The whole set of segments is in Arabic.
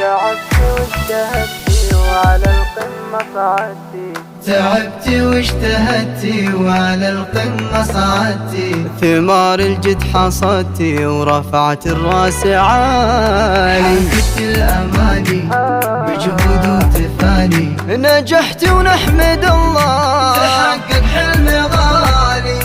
تعبت واجتهدتي وعلى القمة صعدتي، ثمار الجد حصدتي ورفعت الراس عالي، حققت الأماني بجهود وتفاني، نجحت ونحمد الله تحقق حلم غالي.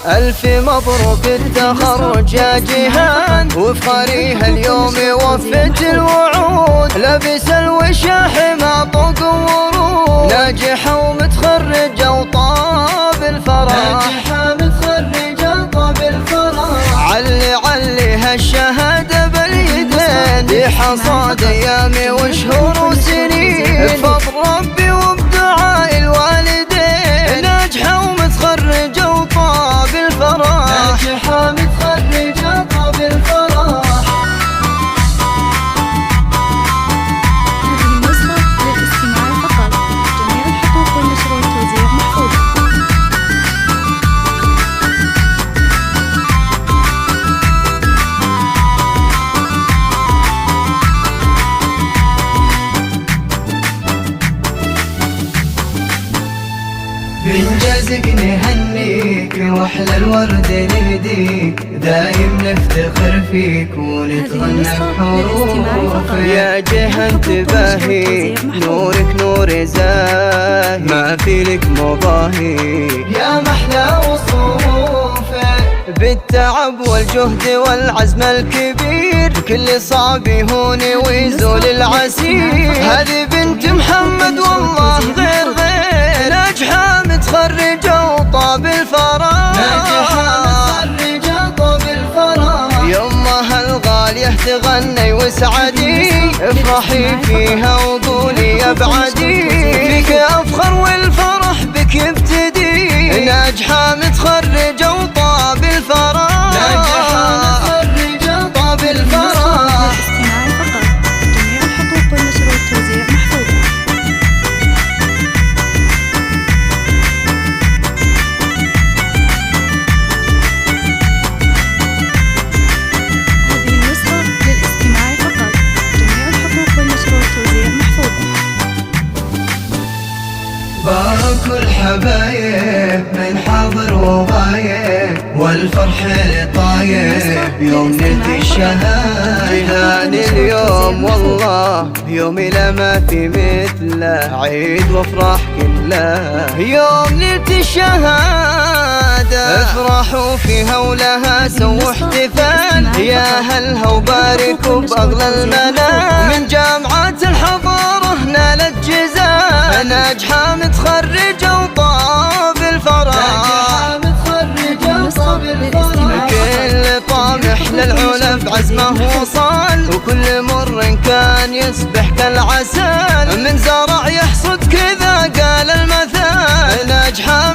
ألف مبروك التخرج يا جيهان، وفخريها اليوم وفت الوعود، لبس الوشاح مع طوق ورود، ناجحة ومتخرجة وطاب الفرح، ناجحة متخرجة وطاب الفرح. علي هالشهادة باليدين، دي حصاد أيامي وشهور وسنين، بفضل ربي وبدعاء الوالدين، ناجحة ومتخرجة وطاب الفرح، ناجحة متخرجة وطاب الفرح. هذه النسخة للاستماع فقط، جميع الحقوق والنشر والتوزيع محفوظة. بإنجازك نهنيك واحلى الورد نهديك، دايم نفتخر فيك ونتغنى بحروفك. يا جيهان تباهي نورك نور زاهي، ما في لك مضاهي يا محلى وصوفك، بالتعب والجهد والعزم الكبير، كل صعب يهون ويزول العسير. هذه بنت محمد والله غير ناجحة متخرجة وطاب الفرح، ناجحة متخرجة وطاب الفرح. يمها الغالية تغني وسعدي، افرحي فيها وقولي يا بعدي، فيك افخر والفرح بك يبتدي، ناجحة متخرجة وطاب الفرح، ناجحة متخرجة وطاب الفرح. للاستماع فقط، جميع الحقوق والنشر والتوزيع محفوظة. هذه النسخة للاستماع فقط، جميع الحقوق والنشر والتوزيع محفوظة. بارك الحبايب من حاضر وغايب، والفرح لطايب يوم نلتقي الشهادة. جيهان اليوم والله يومي لما في مثله، عيد وافراح كله، يوم نلتقي الشهادة، افرحوا فيها ولها سووا احتفال، يا هلها وباركوا بأغلى المنال، من جامعة الحضارة نالت جزال، ناجحة متخرجة وطاب الفرح، ناجحة متخرجة وطاب الفرح. كل طامح للعلا بعزمه وصال، وكل مر كان يصبح كالعسل، من زرع يحصد كذا قال المثل، ناجحة